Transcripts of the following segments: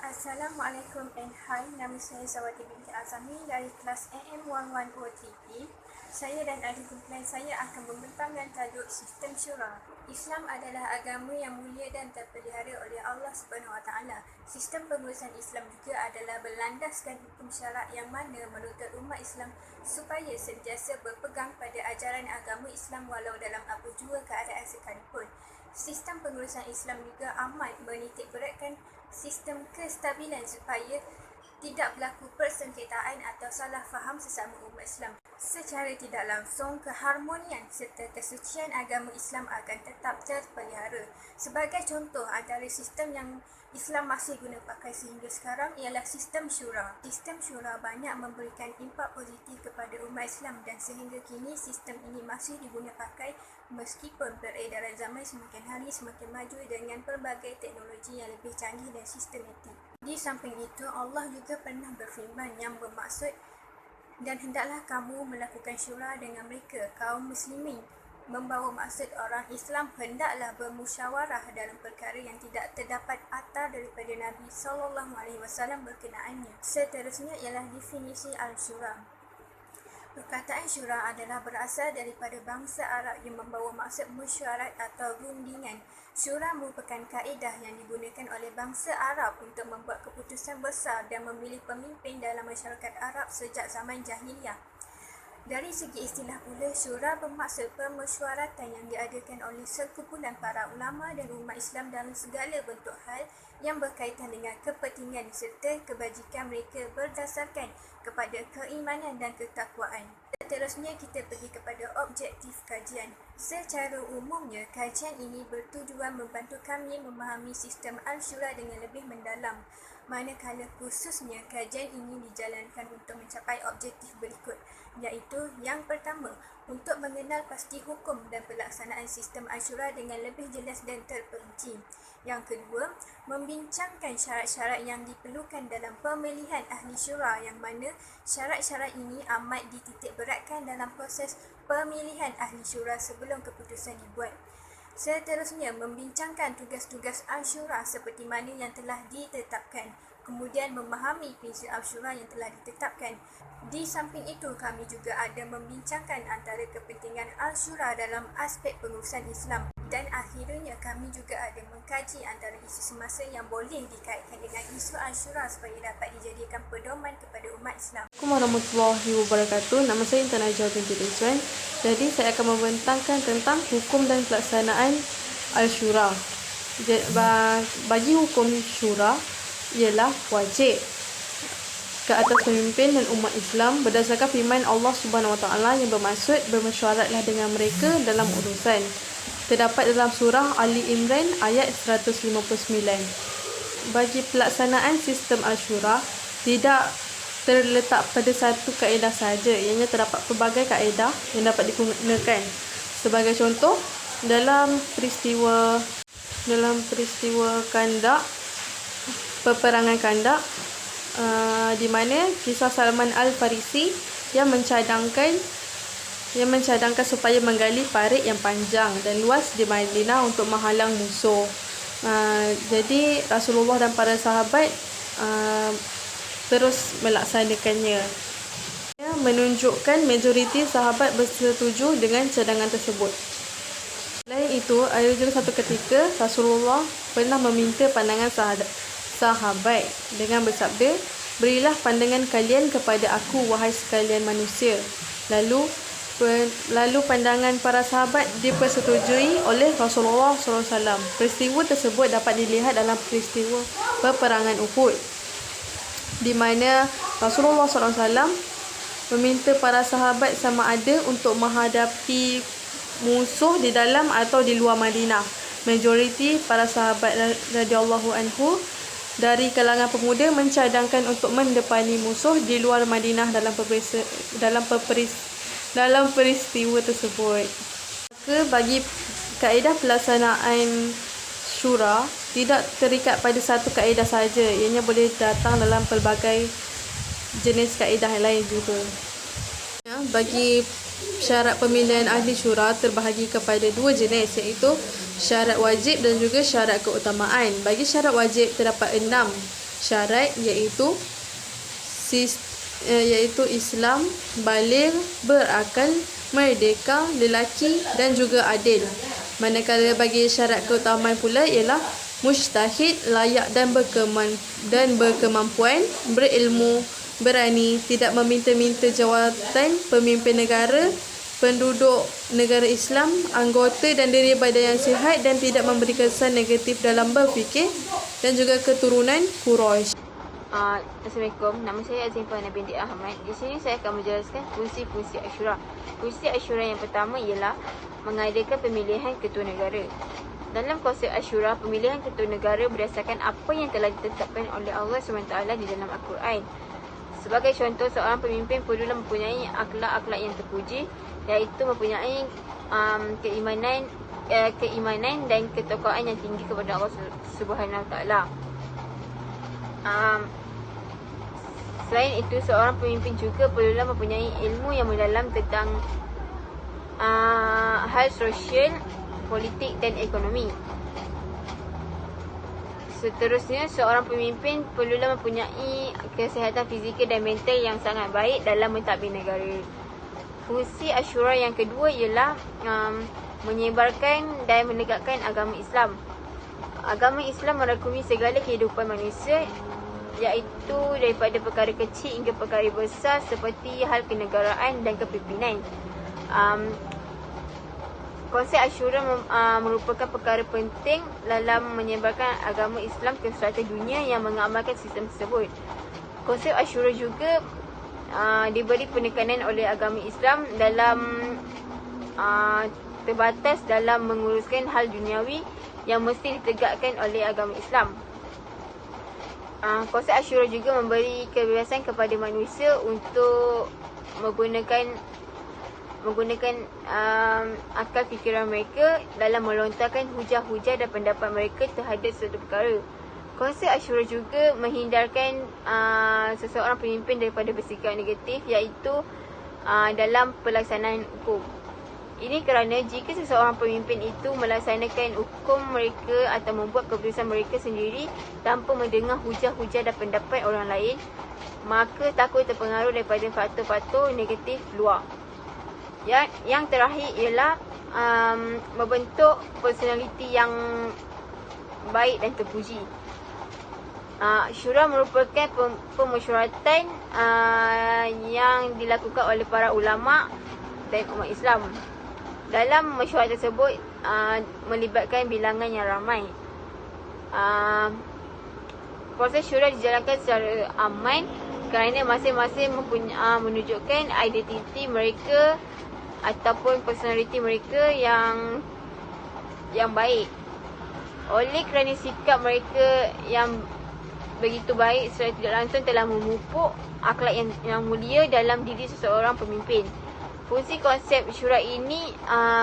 Assalamualaikum and hi, nama saya Zawadi binti Azami dari kelas AM1103P. Saya dan ahli kumpulan saya akan membentangkan tajuk Sistem Syura. Islam adalah agama yang mulia dan terpelihara oleh Allah SWT. Sistem pengurusan Islam juga adalah berlandaskan hukum syarak yang mana menuntut umat Islam supaya sentiasa berpegang pada ajaran agama Islam walau dalam apa jua keadaan sekalipun. Sistem pengurusan Islam juga amat menitik beratkan sistem kestabilan supaya tidak berlaku persengketaan atau salah faham sesama umat Islam. Secara tidak langsung, keharmonian serta kesucian agama Islam akan tetap terpelihara. Sebagai contoh, antara sistem yang Islam masih guna pakai sehingga sekarang ialah sistem syura. Sistem syura banyak memberikan impak positif kepada umat Islam dan sehingga kini sistem ini masih diguna pakai meskipun peredaran zaman semakin hari semakin maju dengan pelbagai teknologi yang lebih canggih dan sistematik. Di samping itu, Allah juga pernah berfirman yang bermaksud, dan hendaklah kamu melakukan syura dengan mereka, kaum muslimin, membawa maksud orang Islam hendaklah bermusyawarah dalam perkara yang tidak terdapat atar daripada Nabi SAW berkenaannya. Seterusnya ialah definisi al-syura. Perkataan syura adalah berasal daripada bangsa Arab yang membawa maksud mesyuarat atau rundingan. Syura merupakan kaedah yang digunakan oleh bangsa Arab untuk membuat keputusan besar dan memilih pemimpin dalam masyarakat Arab sejak zaman jahiliyah. Dari segi istilah pula, syura bermaksud permesyuaratan yang diadakan oleh sekumpulan para ulama dan umat Islam dalam segala bentuk hal yang berkaitan dengan kepentingan serta kebajikan mereka berdasarkan kepada keimanan dan ketakwaan. Seterusnya kita pergi kepada objektif kajian. Secara umumnya, kajian ini bertujuan membantu kami memahami sistem al-syura dengan lebih mendalam. Manakala khususnya kajian ini dijalankan untuk mencapai objektif berikut, iaitu yang pertama, untuk mengenal pasti hukum dan pelaksanaan sistem al-syura dengan lebih jelas dan terperinci. Yang kedua, membincangkan syarat-syarat yang diperlukan dalam pemilihan ahli syura yang mana syarat-syarat ini amat dititik beratkan dalam proses pemilihan ahli syura sebelum keputusan dibuat. Seterusnya, membincangkan tugas-tugas al-syura seperti mana yang telah ditetapkan, kemudian memahami prinsip al-syura yang telah ditetapkan. Di samping itu, kami juga ada membincangkan antara kepentingan al-syura dalam aspek pengurusan Islam. Dan akhirnya, kami juga ada mengkaji antara isu semasa yang boleh dikaitkan dengan isu al-syura supaya dapat dijadikan pedoman kepada umat Islam. Assalamualaikum warahmatullahi wabarakatuh. Nama saya Intan Najwa binti Rizwan. Jadi saya akan membentangkan tentang hukum dan pelaksanaan al-syura. Bagi hukum syura ialah wajib ke atas pemimpin dan umat Islam berdasarkan firman Allah Subhanahu Wa Taala yang bermaksud bermesyuaratlah dengan mereka dalam urusan. Terdapat dalam surah Ali Imran ayat 159. Bagi pelaksanaan sistem al-syura tidak terletak pada satu kaedah sahaja, ianya terdapat pelbagai kaedah yang dapat digunakan. Sebagai contoh, dalam peristiwa Kandak, peperangan Kandak, di mana kisah Salman Al-Farisi yang mencadangkan supaya menggali parit yang panjang dan luas di Madinah untuk menghalang musuh. Jadi Rasulullah dan para sahabat terus melaksanakannya. Menunjukkan majoriti sahabat bersetuju dengan cadangan tersebut. Selain itu, ada juga satu ketika Rasulullah pernah meminta pandangan sahabat dengan bersabda, "Berilah pandangan kalian kepada aku, wahai sekalian manusia." Lalu pandangan para sahabat dipersetujui oleh Rasulullah SAW. Peristiwa tersebut dapat dilihat dalam peristiwa peperangan Uhud, di mana Rasulullah SAW meminta para sahabat sama ada untuk menghadapi musuh di dalam atau di luar Madinah. Majoriti para sahabat radhiyallahu anhu dari kalangan pemuda mencadangkan untuk mendepani musuh di luar Madinah dalam peristiwa tersebut. Maka bagi kaedah pelaksanaan syura tidak terikat pada satu kaedah sahaja, ianya boleh datang dalam pelbagai jenis kaedah lain juga. Bagi syarat pemilihan ahli syura terbahagi kepada dua jenis, iaitu syarat wajib dan juga syarat keutamaan. Bagi syarat wajib terdapat 6 syarat iaitu Islam, baligh, berakal, merdeka, lelaki dan juga adil. Manakala bagi syarat keutamaan pula ialah mujtahid, layak dan berkemampuan, berilmu, berani, tidak meminta-minta jawatan pemimpin negara, penduduk negara Islam, anggota dan diri badan yang sihat dan tidak memberi kesan negatif dalam berfikir, dan juga keturunan Quraisy. Assalamualaikum, nama saya Azifah binti Ahmad. Di sini saya akan menjelaskan fungsi-fungsi Asyura. Fungsi Asyura yang pertama ialah mengadakan pemilihan ketua negara. Dalam konsep Asyura, pemilihan ketua negara berdasarkan apa yang telah ditetapkan oleh Allah SWT di dalam Al-Quran. Sebagai contoh, seorang pemimpin perlulah mempunyai akhlak-akhlak yang terpuji, iaitu mempunyai keimanan dan ketakwaan yang tinggi kepada Allah SWT. Selain itu, seorang pemimpin juga perlulah mempunyai ilmu yang mendalam tentang hal sosial, politik dan ekonomi. Seterusnya, seorang pemimpin perlulah mempunyai kesihatan fizikal dan mental yang sangat baik dalam mentadbir negara. Fungsi Asyura yang kedua ialah menyebarkan dan menegakkan agama Islam. Agama Islam merangkumi segala kehidupan manusia, iaitu daripada perkara kecil hingga perkara besar seperti hal kenegaraan dan kepimpinan. Konsep Asyura merupakan perkara penting dalam menyebarkan agama Islam ke seluruh dunia yang mengamalkan sistem tersebut. Konsep Asyura juga diberi penekanan oleh agama Islam dalam terbatas dalam menguruskan hal duniawi yang mesti ditegakkan oleh agama Islam. Konsep Asyura juga memberi kebebasan kepada manusia untuk menggunakan akal fikiran mereka dalam melontarkan hujah-hujah dan pendapat mereka terhadap suatu perkara. Konsep Asyura juga menghindarkan seseorang pemimpin daripada bersikap negatif, iaitu dalam pelaksanaan hukum. Ini kerana jika seseorang pemimpin itu melaksanakan hukum mereka atau membuat keputusan mereka sendiri tanpa mendengar hujah-hujah dan pendapat orang lain, maka takut terpengaruh daripada faktor-faktor negatif luar. Yang terakhir ialah membentuk personaliti yang baik dan terpuji. Syura merupakan pemesyuaratan yang dilakukan oleh para ulama dan umat Islam. Dalam mesyuarat tersebut melibatkan bilangan yang ramai. Proses syura dijalankan secara aman kerana masing-masing menunjukkan identiti mereka ataupun personaliti mereka yang baik. Oleh kerana sikap mereka yang begitu baik, secara tidak langsung telah memupuk akhlak yang mulia dalam diri seseorang pemimpin. Fungsi konsep syura ini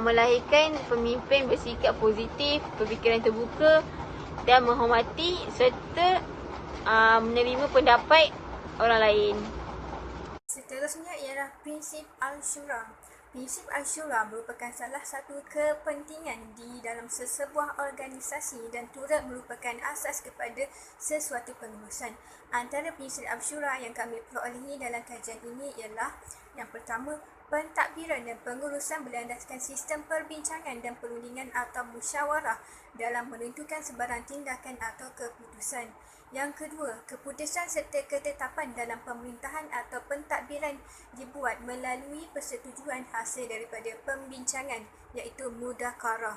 melahirkan pemimpin bersikap positif, berfikiran terbuka dan menghormati serta menerima pendapat orang lain. Seterusnya ialah prinsip Al-Syura. Prinsip Al-Syura merupakan salah satu kepentingan di dalam sesebuah organisasi dan turut merupakan asas kepada sesuatu pengurusan. Antara prinsip Al-Syura yang kami perolehi dalam kajian ini ialah yang pertama, pentadbiran dan pengurusan berlandaskan sistem perbincangan dan perundingan atau musyawarah dalam menentukan sebarang tindakan atau keputusan. Yang kedua, keputusan serta ketetapan dalam pemerintahan atau pentadbiran dibuat melalui persetujuan hasil daripada pembincangan, iaitu mudzakarah.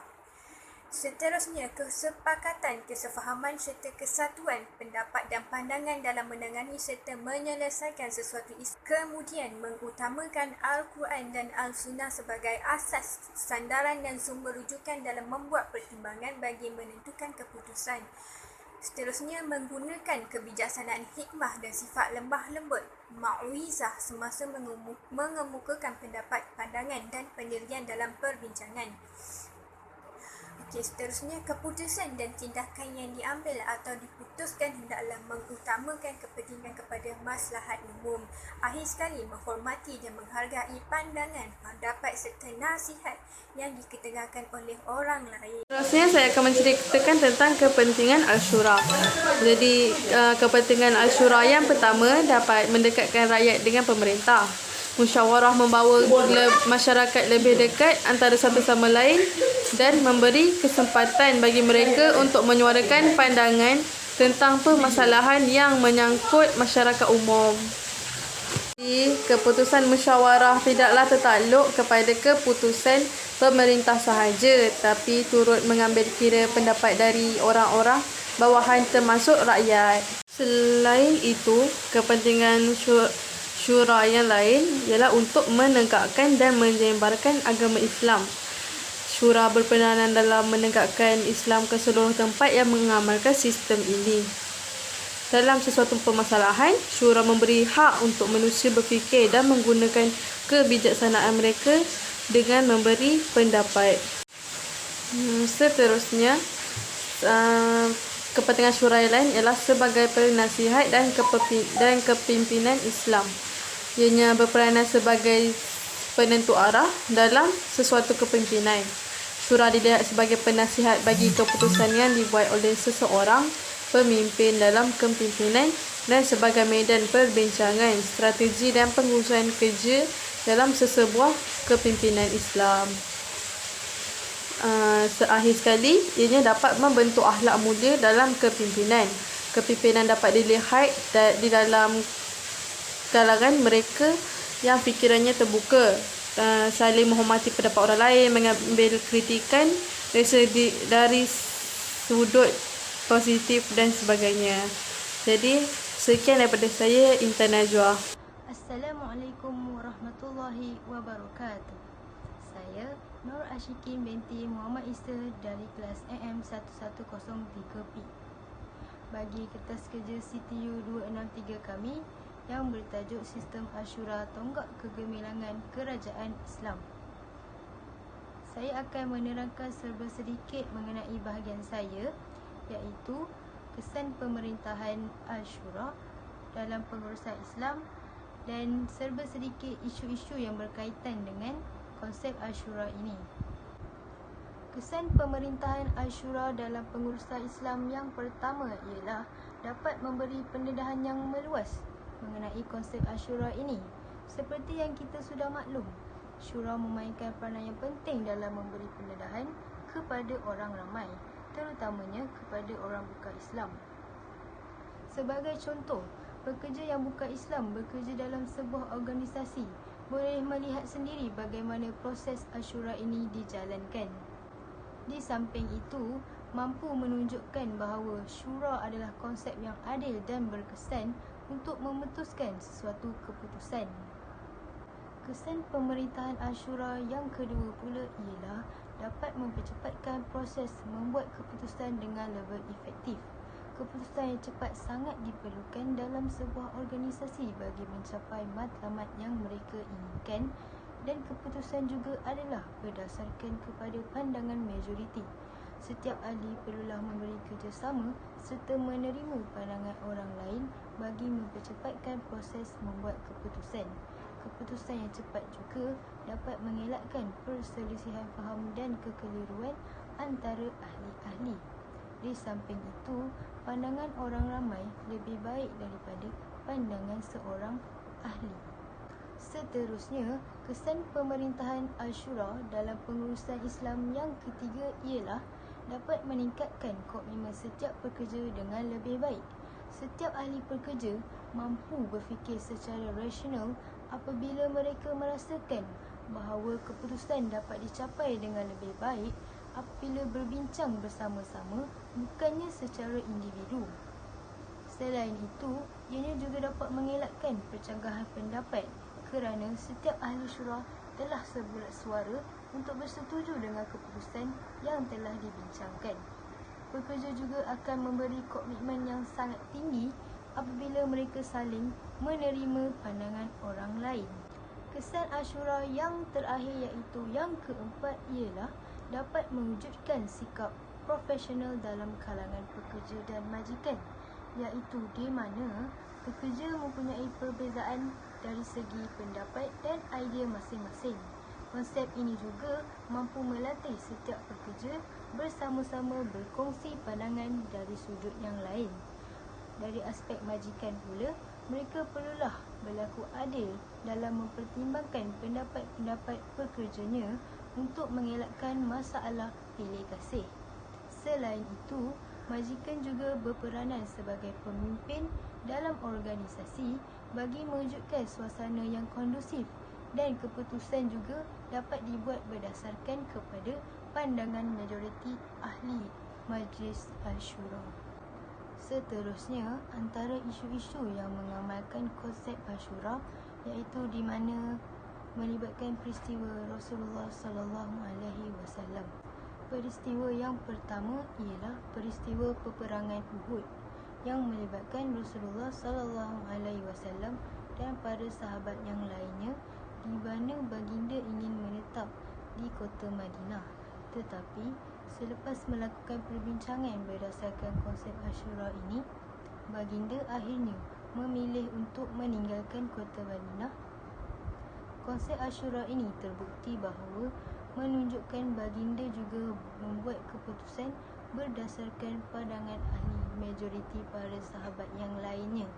Seterusnya, kesepakatan, kesefahaman serta kesatuan pendapat dan pandangan dalam menangani serta menyelesaikan sesuatu isu. Kemudian, mengutamakan Al-Quran dan Al-Sunnah sebagai asas, sandaran dan sumber rujukan dalam membuat pertimbangan bagi menentukan keputusan. Seterusnya, menggunakan kebijaksanaan hikmah dan sifat lemah lembut, mau'izah semasa mengemukakan pendapat, pandangan dan pendirian dalam perbincangan. Okey, seterusnya keputusan dan tindakan yang diambil atau diputuskan hendaklah mengutamakan kepentingan kepada maslahat umum. Akhir sekali, menghormati dan menghargai pandangan, pendapat serta nasihat yang diketegakkan oleh orang lain. Seterusnya saya akan menceritakan tentang kepentingan Ashura. Jadi kepentingan Ashura yang pertama dapat mendekatkan rakyat dengan pemerintah. Musyawarah membawa masyarakat lebih dekat antara satu sama lain dan memberi kesempatan bagi mereka untuk menyuarakan pandangan tentang permasalahan yang menyangkut masyarakat umum. Jadi, keputusan musyawarah tidaklah tertakluk kepada keputusan pemerintah sahaja, tapi turut mengambil kira pendapat dari orang-orang bawahan termasuk rakyat. Selain itu, kepentingan syura yang lain ialah untuk menegakkan dan menyebarkan agama Islam. Syura berperanan dalam menegakkan Islam ke seluruh tempat yang mengamalkan sistem ini. Dalam sesuatu permasalahan, syura memberi hak untuk manusia berfikir dan menggunakan kebijaksanaan mereka dengan memberi pendapat. Seterusnya, kepentingan syura yang lain ialah sebagai penasihat dan kepimpinan Islam. Ianya berperanan sebagai penentu arah dalam sesuatu kepimpinan. Syura dilihat sebagai penasihat bagi keputusan yang dibuat oleh seseorang pemimpin dalam kepimpinan dan sebagai medan perbincangan, strategi dan pengurusan kerja dalam sesebuah kepimpinan Islam. Seakhir sekali, ianya dapat membentuk akhlak mulia dalam kepimpinan. Kepimpinan dapat dilihat di dalam kalangan mereka yang fikirannya terbuka, saling menghormati pendapat orang lain, mengambil kritikan dari sudut positif dan sebagainya. Jadi, sekian daripada saya, Intan Najwa. Assalamualaikum warahmatullahi wabarakatuh. Saya Nur Ashikin binti Muhammad Isa dari kelas AM 1103P. Bagi kertas kerja CTU 263 kami yang bertajuk Sistem Ashura Tonggak Kegemilangan Kerajaan Islam. Saya akan menerangkan serba sedikit mengenai bahagian saya, iaitu kesan pemerintahan Ashura dalam pengurusan Islam dan serba sedikit isu-isu yang berkaitan dengan konsep Ashura ini. Kesan pemerintahan Ashura dalam pengurusan Islam yang pertama ialah dapat memberi pendedahan yang meluas mengenai konsep Ashura ini. Seperti yang kita sudah maklum, syura memainkan peranan yang penting dalam memberi pendedahan kepada orang ramai, terutamanya kepada orang bukan Islam. Sebagai contoh, pekerja yang bukan Islam bekerja dalam sebuah organisasi boleh melihat sendiri bagaimana proses Ashura ini dijalankan. Di samping itu, mampu menunjukkan bahawa syura adalah konsep yang adil dan berkesan untuk memutuskan sesuatu keputusan. Kesan pemerintahan Ashura yang kedua pula ialah dapat mempercepatkan proses membuat keputusan dengan lebih efektif. Keputusan yang cepat sangat diperlukan dalam sebuah organisasi bagi mencapai matlamat yang mereka inginkan, dan keputusan juga adalah berdasarkan kepada pandangan majoriti. Setiap ahli perlulah memberi kerjasama serta menerima pandangan orang lain bagi mempercepatkan proses membuat keputusan. Keputusan yang cepat juga dapat mengelakkan perselisihan faham dan kekeliruan antara ahli-ahli. Di samping itu, pandangan orang ramai lebih baik daripada pandangan seorang ahli. Seterusnya, kesan pemerintahan Ashura dalam pengurusan Islam yang ketiga ialah dapat meningkatkan komitmen setiap pekerja dengan lebih baik. Setiap ahli pekerja mampu berfikir secara rasional apabila mereka merasakan bahawa keputusan dapat dicapai dengan lebih baik apabila berbincang bersama-sama, bukannya secara individu. Selain itu, ianya juga dapat mengelakkan percanggahan pendapat kerana setiap ahli syura telah sebulat suara untuk bersetuju dengan keputusan yang telah dibincangkan. Pekerja juga akan memberi komitmen yang sangat tinggi apabila mereka saling menerima pandangan orang lain. Kesan Ashura yang terakhir iaitu yang keempat ialah dapat mewujudkan sikap profesional dalam kalangan pekerja dan majikan, iaitu di mana pekerja mempunyai perbezaan dari segi pendapat dan idea masing-masing. Konsep ini juga mampu melatih setiap pekerja bersama-sama berkongsi pandangan dari sudut yang lain. Dari aspek majikan pula, mereka perlulah berlaku adil dalam mempertimbangkan pendapat-pendapat pekerjanya untuk mengelakkan masalah pilih kasih. Selain itu, majikan juga berperanan sebagai pemimpin dalam organisasi bagi mewujudkan suasana yang kondusif, dan keputusan juga dapat dibuat berdasarkan kepada pandangan majoriti ahli Majlis Al-Shura. Seterusnya, antara isu-isu yang mengamalkan konsep Ashura iaitu di mana melibatkan peristiwa Rasulullah SAW. Peristiwa yang pertama ialah peristiwa peperangan Uhud yang melibatkan Rasulullah SAW dan para sahabat yang lainnya, di mana baginda ingin menetap di kota Madinah. Tetapi selepas melakukan perbincangan berdasarkan konsep Ashura ini, baginda akhirnya memilih untuk meninggalkan kota Madinah. Konsep Ashura ini terbukti bahawa menunjukkan baginda juga membuat keputusan berdasarkan pandangan ahli majoriti para sahabat yang lainnya.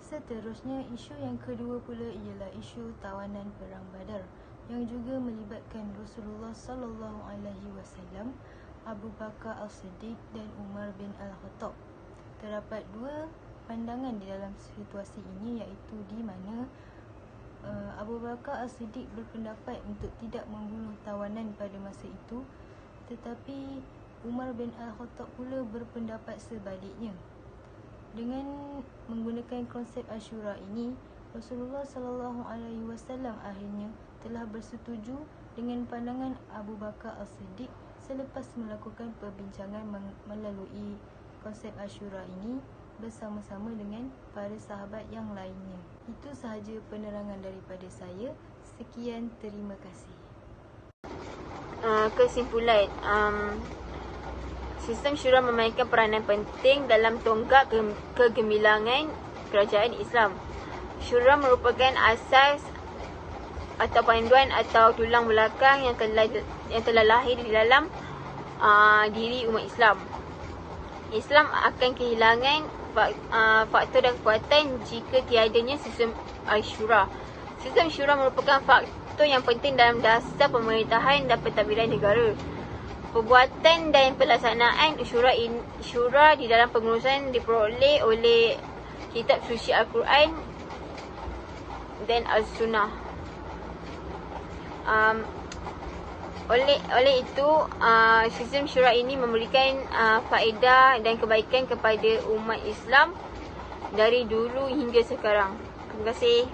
Seterusnya, isu yang kedua pula ialah isu tawanan perang Badar yang juga melibatkan Rasulullah SAW, Abu Bakar As-Siddiq dan Umar bin Al-Khattab. Terdapat dua pandangan di dalam situasi ini, iaitu di mana Abu Bakar As-Siddiq berpendapat untuk tidak membunuh tawanan pada masa itu, tetapi Umar bin Al-Khattab pula berpendapat sebaliknya. Dengan menggunakan konsep Ashura ini, Rasulullah SAW akhirnya telah bersetuju dengan pandangan Abu Bakar As-Siddiq selepas melakukan perbincangan melalui konsep Ashura ini bersama-sama dengan para sahabat yang lainnya. Itu sahaja penerangan daripada saya. Sekian, terima kasih. Kesimpulan, sistem syura memainkan peranan penting dalam tonggak kegemilangan kerajaan Islam. Syura merupakan asas atau panduan atau tulang belakang yang telah lahir di dalam diri umat Islam. Islam akan kehilangan faktor dan kekuatan jika tiadanya sistem Ashura. Sistem syura merupakan faktor yang penting dalam dasar pemerintahan dan pentadbiran negara. Perbuatan dan pelaksanaan syura di dalam pengurusan diperoleh oleh kitab suci Al-Quran dan As-Sunnah. Oleh itu, sistem syura ini memberikan faedah dan kebaikan kepada umat Islam dari dulu hingga sekarang. Terima kasih.